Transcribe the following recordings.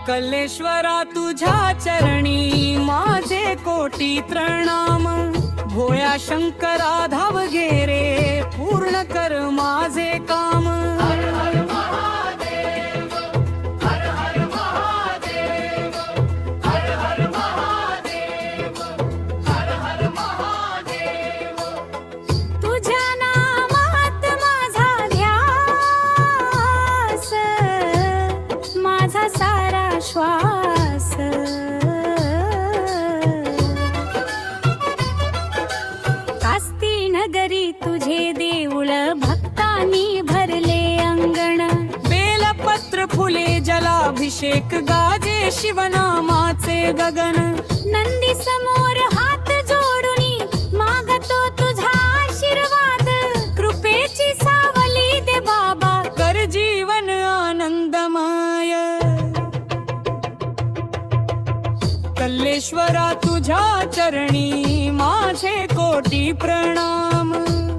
कल्लेश्वरा तुझ्या चरणी माझे कोटी प्रणाम। भोळ्या शंकरा धाव घे रे पूर्ण कर माझे काम। हर हर महादेव, हर हर महादेव, हर हर महादेव, हर हर महादेव। तुझ्या नामात माझा ध्यास, माझा सारा श्वास। कास्ती नगरी तुझे देऊळ भक्तांनी भरले अंगण। बेलपत्र फुले जलाभिषेक गाजे शिवनामाचे गगन। नंदी समोर हात जोडूनी मागतो तुझा आशीर्वाद। कृपेची सावली दे बाबा, कर जीवन आनंदमय। कल्लेश्वरा तुझ्या चरणी माझे कोटी प्रणाम।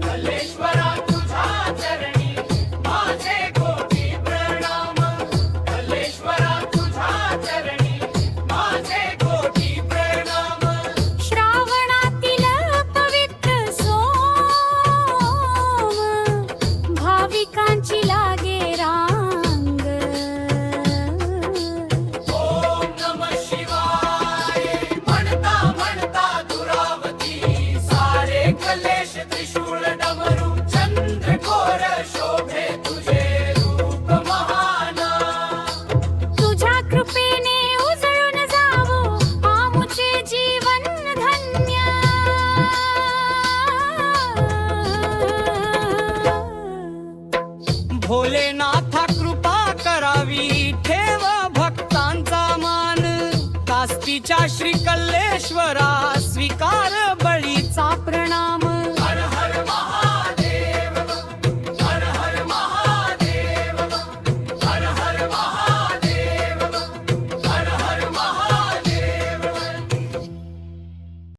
कल्लेश्वरा तुझ्या चरणी माझे कोटी प्रणाम। कल्लेश्वरा तुझ्या चरणी माझे कोटी प्रणाम। श्रावणातील पवित्र सोम, भाविकांची लागे रांग। ओम नमः शिवाय म्हणता म्हणता दुरावती, सारे कलेश त्रिशूळ डमरू चंद्रकोर शोभे तुझे रूप महान। तुझ्या कृपेने उजळून जावो आमुचे जीवन धन्य। भोलेनाथा कृपा करावी ठेव भक्तांचा मान। कास्तीच्या श्री कल्लेश्वरा स्वीकार